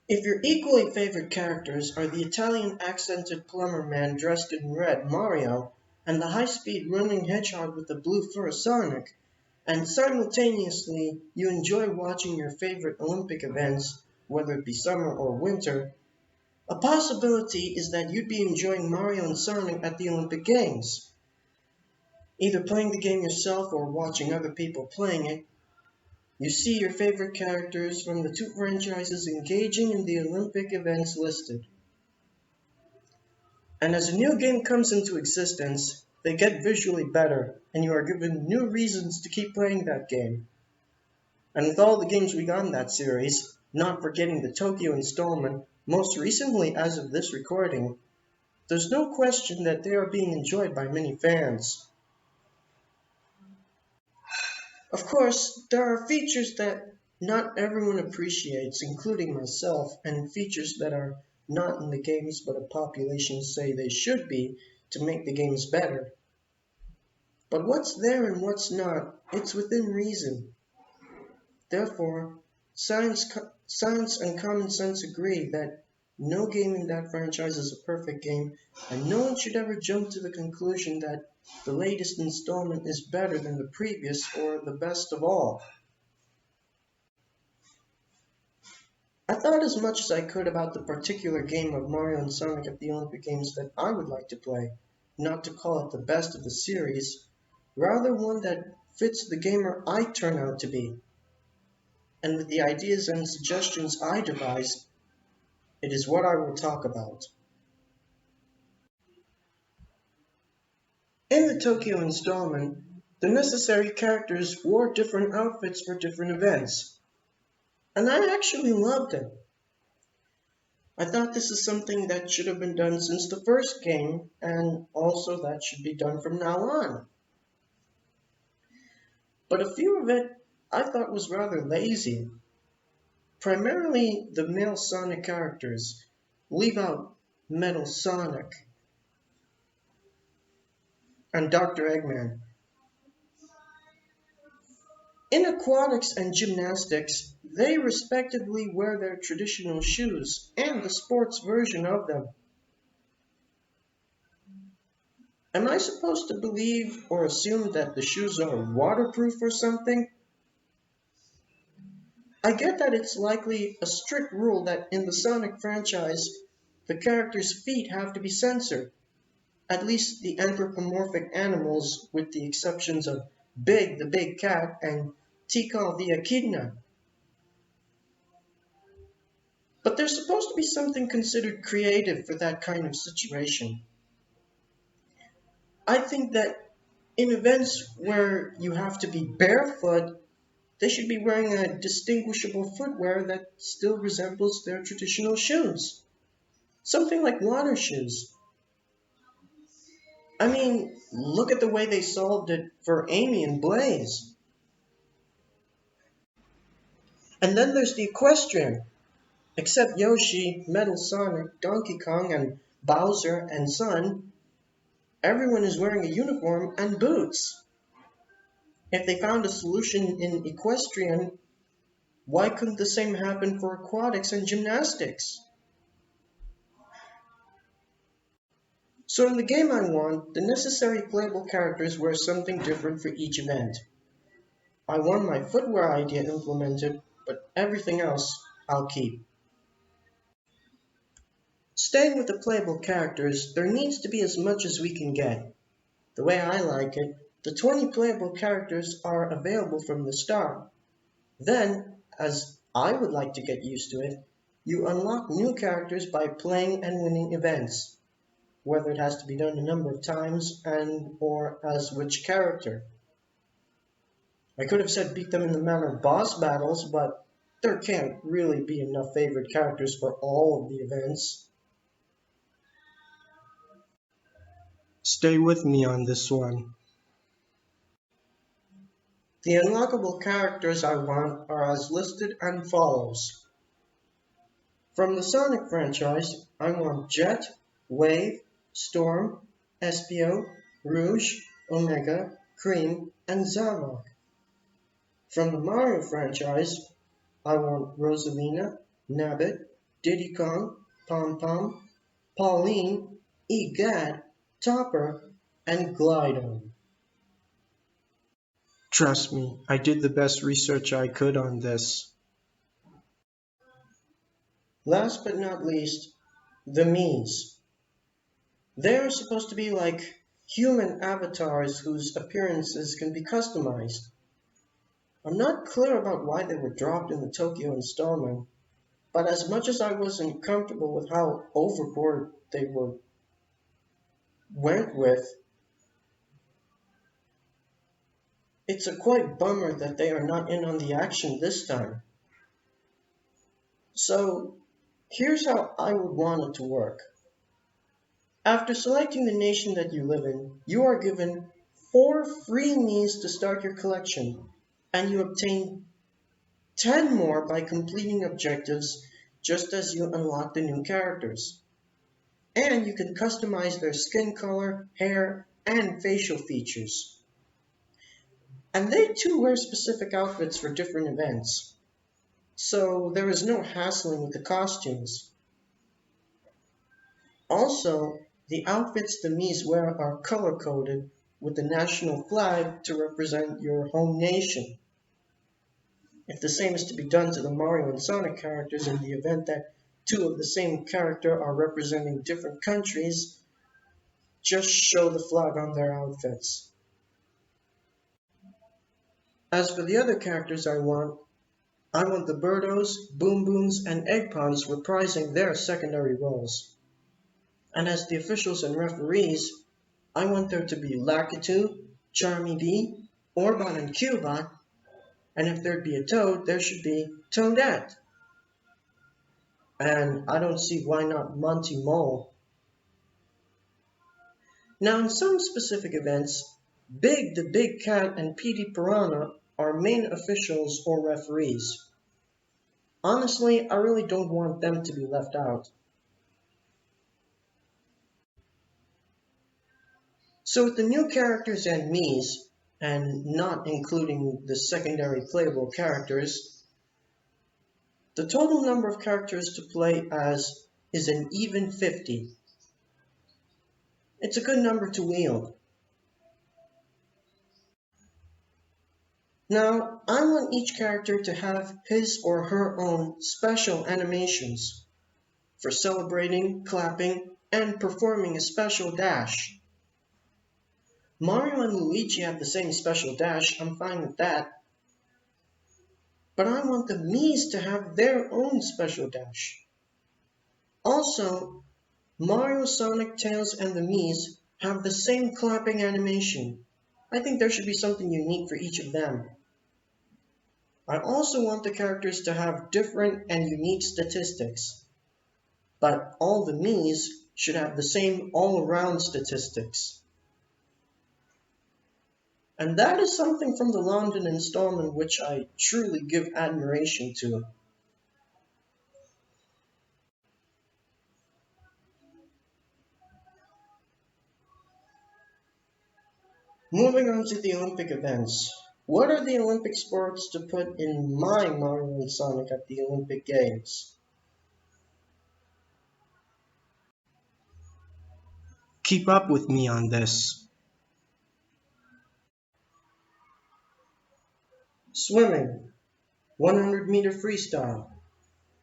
If your equally favorite characters are the Italian accented plumber man dressed in red, Mario, and the high-speed running hedgehog with the blue fur, Sonic, and simultaneously you enjoy watching your favorite Olympic events, whether it be summer or winter, a possibility is that you'd be enjoying Mario and Sonic at the Olympic Games, either playing the game yourself or watching other people playing it. You see your favorite characters from the two franchises engaging in the Olympic events listed. And as a new game comes into existence, they get visually better, and you are given new reasons to keep playing that game. And with all the games we got in that series, not forgetting the Tokyo installment, most recently as of this recording, there's no question that they are being enjoyed by many fans. Of course, there are features that not everyone appreciates, including myself, and features that are not in the games but a population say they should be to make the games better. But what's there and what's not, it's within reason. Therefore, science and common sense agree that no game in that franchise is a perfect game, and no one should ever jump to the conclusion that the latest installment is better than the previous or the best of all. I thought as much as I could about the particular game of Mario and Sonic at the Olympic Games that I would like to play, not to call it the best of the series, rather one that fits the gamer I turn out to be. And with the ideas and suggestions I devised, it is what I will talk about. In the Tokyo installment, the necessary characters wore different outfits for different events, and I actually loved it. I thought this is something that should have been done since the first game, and also that should be done from now on. But a few of it I thought was rather lazy. Primarily the male Sonic characters. Leave out Metal Sonic and Dr. Eggman. In aquatics and gymnastics, they respectively wear their traditional shoes and the sports version of them. Am I supposed to believe or assume that the shoes are waterproof or something? I get that it's likely a strict rule that in the Sonic franchise, the characters' feet have to be censored, at least the anthropomorphic animals with the exceptions of Big the Big Cat and Tikal the Echidna. But there's supposed to be something considered creative for that kind of situation. I think that in events where you have to be barefoot, they should be wearing a distinguishable footwear that still resembles their traditional shoes. Something like water shoes. I mean, look at the way they solved it for Amy and Blaze. And then there's the equestrian. Except Yoshi, Metal Sonic, Donkey Kong, and Bowser and Sun, everyone is wearing a uniform and boots. If they found a solution in equestrian, why couldn't the same happen for aquatics and gymnastics? So in the game I want, the necessary playable characters wear something different for each event. I want my footwear idea implemented, but everything else I'll keep. Staying with the playable characters, there needs to be as much as we can get. The way I like it, the 20 playable characters are available from the start. Then, as I would like to get used to it, you unlock new characters by playing and winning events, whether it has to be done a number of times and or as which character. I could have said beat them in the manner of boss battles, but there can't really be enough favorite characters for all of the events. Stay with me on this one. The unlockable characters I want are as listed and follows. From the Sonic franchise, I want Jet, Wave, Storm, Espio, Rouge, Omega, Cream, and Zavok. From the Mario franchise, I want Rosalina, Nabbit, Diddy Kong, Pom Pom, Pauline, Egad, Topper, and Glidon. Trust me, I did the best research I could on this. Last but not least, the Mies. They're supposed to be like human avatars whose appearances can be customized. I'm not clear about why they were dropped in the Tokyo installment, but as much as I wasn't comfortable with how overboard they went with, it's a quite bummer that they are not in on the action this time. So here's how I would want it to work. After selecting the nation that you live in, you are given 4 free Mies to start your collection, and you obtain 10 more by completing objectives just as you unlock the new characters. And you can customize their skin color, hair, and facial features. And they too wear specific outfits for different events, so there is no hassling with the costumes. Also, the outfits the Mies wear are color-coded with the national flag to represent your home nation. If the same is to be done to the Mario and Sonic characters in the event that 2 of the same character are representing different countries, just show the flag on their outfits. As for the other characters I want the Birdos, Boom Booms, and Egg Puns reprising their secondary roles. And as the officials and referees, I want there to be Lakitu, Charmy Bee, Orbot, and Cubot, and if there'd be a Toad, there should be Toadette. And I don't see why not Monty Mole. Now in some specific events, Big the Big Cat and Petey Piranha are main officials or referees. Honestly, I really don't want them to be left out. So with the new characters and Mies, and not including the secondary playable characters, the total number of characters to play as is an even 50. It's a good number to wield. Now, I want each character to have his or her own special animations for celebrating, clapping, and performing a special dash. Mario and Luigi have the same special dash, I'm fine with that. But I want the Miis to have their own special dash. Also, Mario, Sonic, Tails, and the Miis have the same clapping animation. I think there should be something unique for each of them. I also want the characters to have different and unique statistics. But all the Miis should have the same all-around statistics. And that is something from the London installment which I truly give admiration to. Moving on to the Olympic events. What are the Olympic sports to put in my Mario and Sonic at the Olympic Games? Keep up with me on this. Swimming, 100-meter freestyle,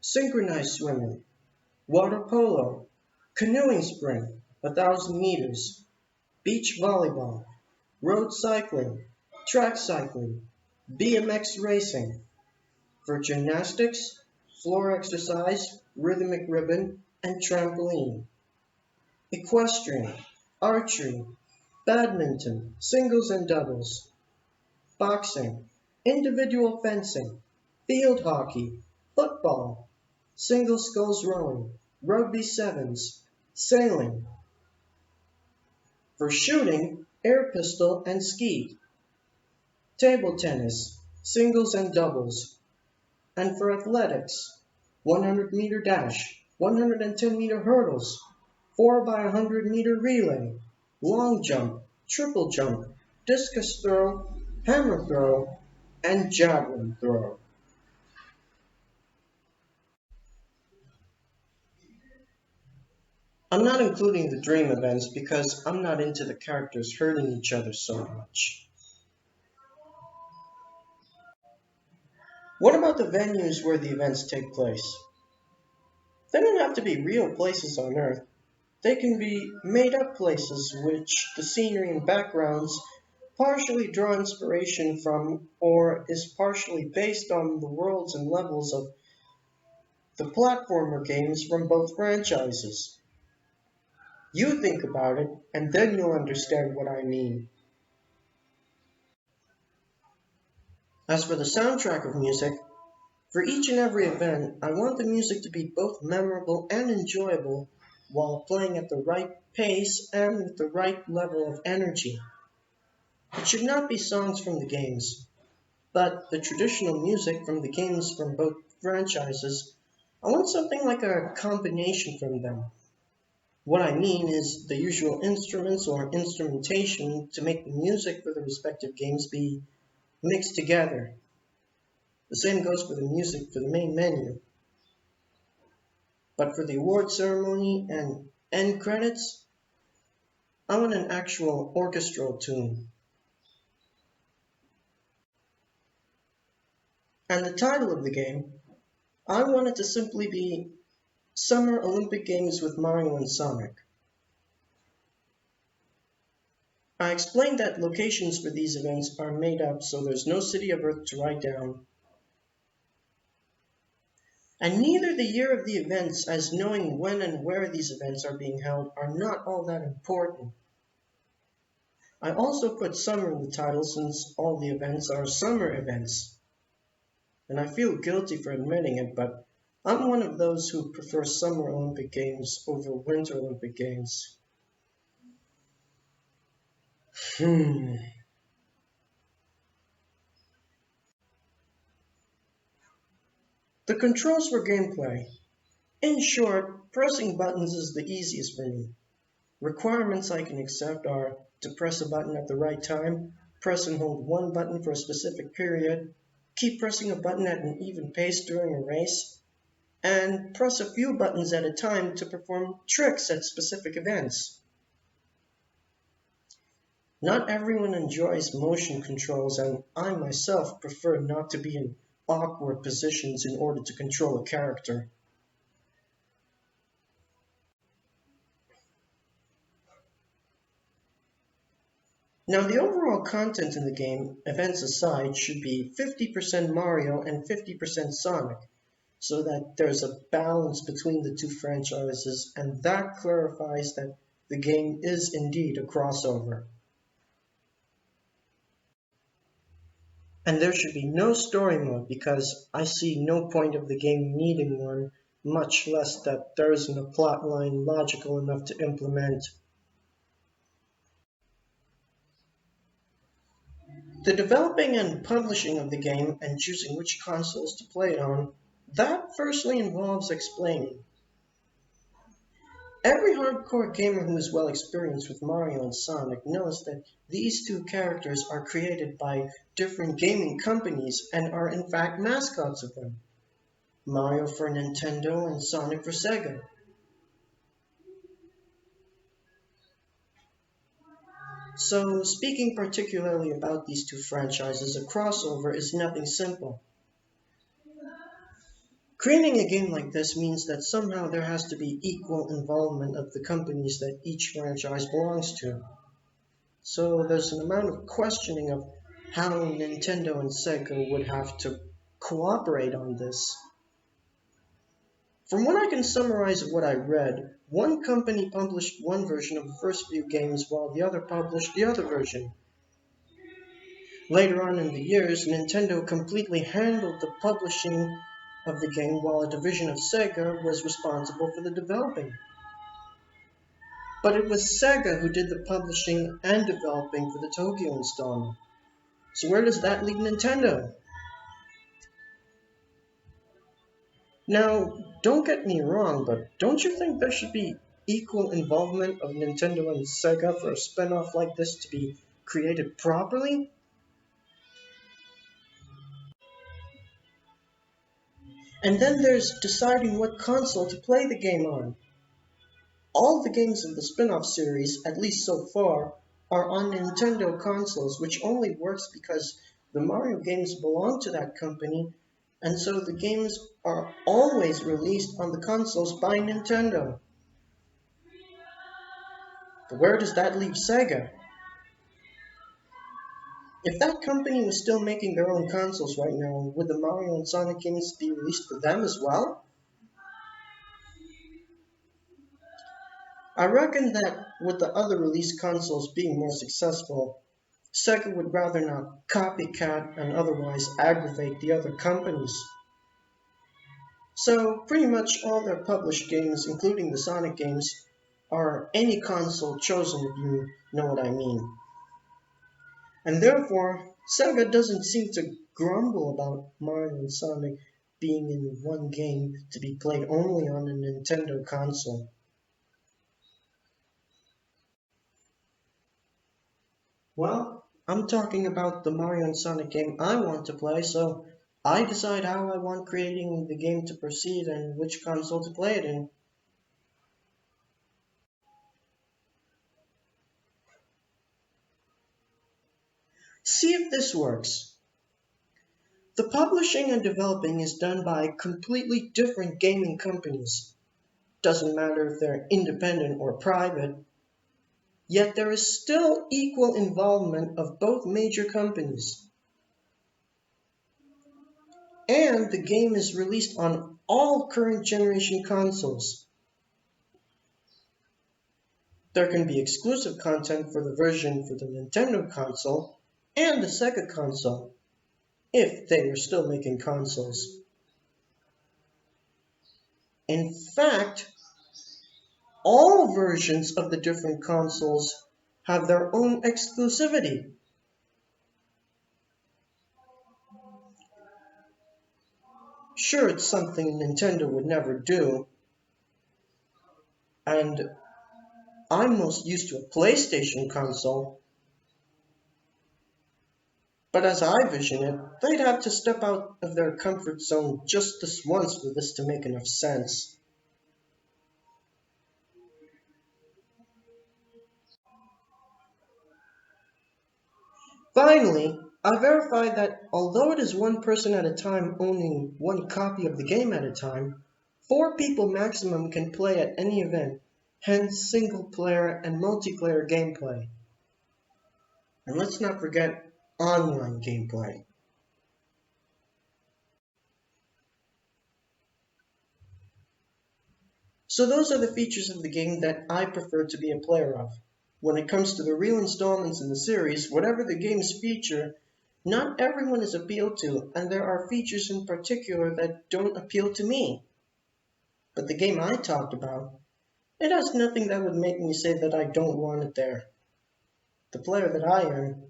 synchronized swimming, water polo, canoeing sprint, 1,000 meters, beach volleyball, road cycling, track cycling, BMX racing. For gymnastics, floor exercise, rhythmic ribbon, and trampoline. Equestrian, archery, badminton, singles and doubles, boxing, individual fencing, field hockey, football, single sculls rowing, rugby sevens, sailing. For shooting, air pistol and skeet, table tennis, singles and doubles. And for athletics, 100-meter dash, 110-meter hurdles, 4 by 100-meter relay, long jump, triple jump, discus throw, hammer throw, and javelin throw. I'm not including the dream events because I'm not into the characters hurting each other so much. What about the venues where the events take place? They don't have to be real places on Earth. They can be made up places which the scenery and backgrounds partially draw inspiration from or is partially based on the worlds and levels of the platformer games from both franchises. You think about it, and then you'll understand what I mean. As for the soundtrack of music, for each and every event, I want the music to be both memorable and enjoyable while playing at the right pace and with the right level of energy. It should not be songs from the games, but the traditional music from the games from both franchises. I want something like a combination from them. What I mean is the usual instruments or instrumentation to make the music for the respective games be mixed together. The same goes for the music for the main menu. But for the award ceremony and end credits, I want an actual orchestral tune. And the title of the game, I want it to simply be Summer Olympic Games with Mario and Sonic. I explained that locations for these events are made up so there's no city of Earth to write down, and neither the year of the events as knowing when and where these events are being held are not all that important. I also put summer in the title since all the events are summer events, and I feel guilty for admitting it, but I'm one of those who prefer Summer Olympic Games over Winter Olympic Games. Hmm. The controls for gameplay. In short, pressing buttons is the easiest for me. Requirements I can accept are to press a button at the right time, press and hold one button for a specific period, keep pressing a button at an even pace during a race, and press a few buttons at a time to perform tricks at specific events. Not everyone enjoys motion controls, and I myself prefer not to be in awkward positions in order to control a character. Now, the overall content in the game, events aside, should be 50% Mario and 50% Sonic, so that there's a balance between the two franchises, and that clarifies that the game is indeed a crossover. And there should be no story mode because I see no point of the game needing one, much less that there isn't a plot line logical enough to implement. The developing and publishing of the game and choosing which consoles to play it on, that firstly involves explaining. Every hardcore gamer who is well experienced with Mario and Sonic knows that these two characters are created by different gaming companies and are in fact mascots of them. Mario for Nintendo and Sonic for Sega. So, speaking particularly about these two franchises, a crossover is nothing simple. Creating a game like this means that somehow there has to be equal involvement of the companies that each franchise belongs to. So there's an amount of questioning of how Nintendo and Sega would have to cooperate on this. From what I can summarize of what I read, one company published one version of the first few games while the other published the other version. Later on in the years, Nintendo completely handled the publishing of the game while a division of Sega was responsible for the developing. But it was Sega who did the publishing and developing for the Tokyo installment. So where does that leave Nintendo? Now, don't get me wrong, but don't you think there should be equal involvement of Nintendo and Sega for a spin-off like this to be created properly? And then there's deciding what console to play the game on. all the games of the spin-off series, at least so far, are on Nintendo consoles, which only works because the Mario games belong to that company, and so the games are always released on the consoles by Nintendo. But where does that leave Sega? If that company was still making their own consoles right now, would the Mario and Sonic games be released for them as well? I reckon that with the other release consoles being more successful, Sega would rather not copycat and otherwise aggravate the other companies. So pretty much all their published games, including the Sonic games, are any console chosen if you know what I mean. And therefore, Sega doesn't seem to grumble about Mario and Sonic being in one game to be played only on a Nintendo console. Well, I'm talking about the Mario and Sonic game I want to play, so I decide how I want creating the game to proceed and which console to play it in. See if this works. The publishing and developing is done by completely different gaming companies. Doesn't matter if they're independent or private, yet there is still equal involvement of both major companies. And the game is released on all current generation consoles. There can be exclusive content for the version for the Nintendo console and the Sega console, if they were still making consoles. In fact, all versions of the different consoles have their own exclusivity. Sure, it's something Nintendo would never do, and I'm most used to a PlayStation console, but as I vision it, they'd have to step out of their comfort zone just this once for this to make enough sense. Finally, I verified that although it is one person at a time owning one copy of the game at a time, 4 people maximum can play at any event, hence single player and multiplayer gameplay. And let's not forget online gameplay. So those are the features of the game that I prefer to be a player of. When it comes to the real installments in the series, whatever the games feature, not everyone is appealed to, and there are features in particular that don't appeal to me. But the game I talked about, it has nothing that would make me say that I don't want it there. The player that I am,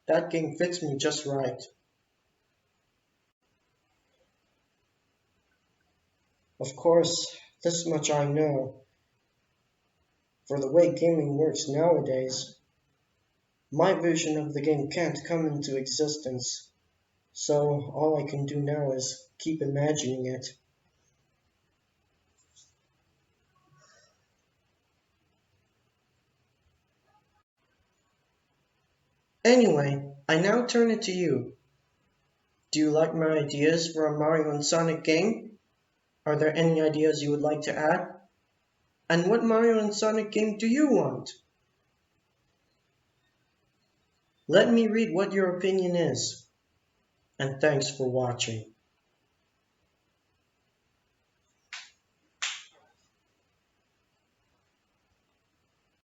that game fits me just right. Of course, this much I know. For the way gaming works nowadays, my vision of the game can't come into existence. So all I can do now is keep imagining it. Anyway, I now turn it to you. Do you like my ideas for a Mario and Sonic game? Are there any ideas you would like to add? And what Mario and Sonic game do you want? Let me read what your opinion is. And thanks for watching.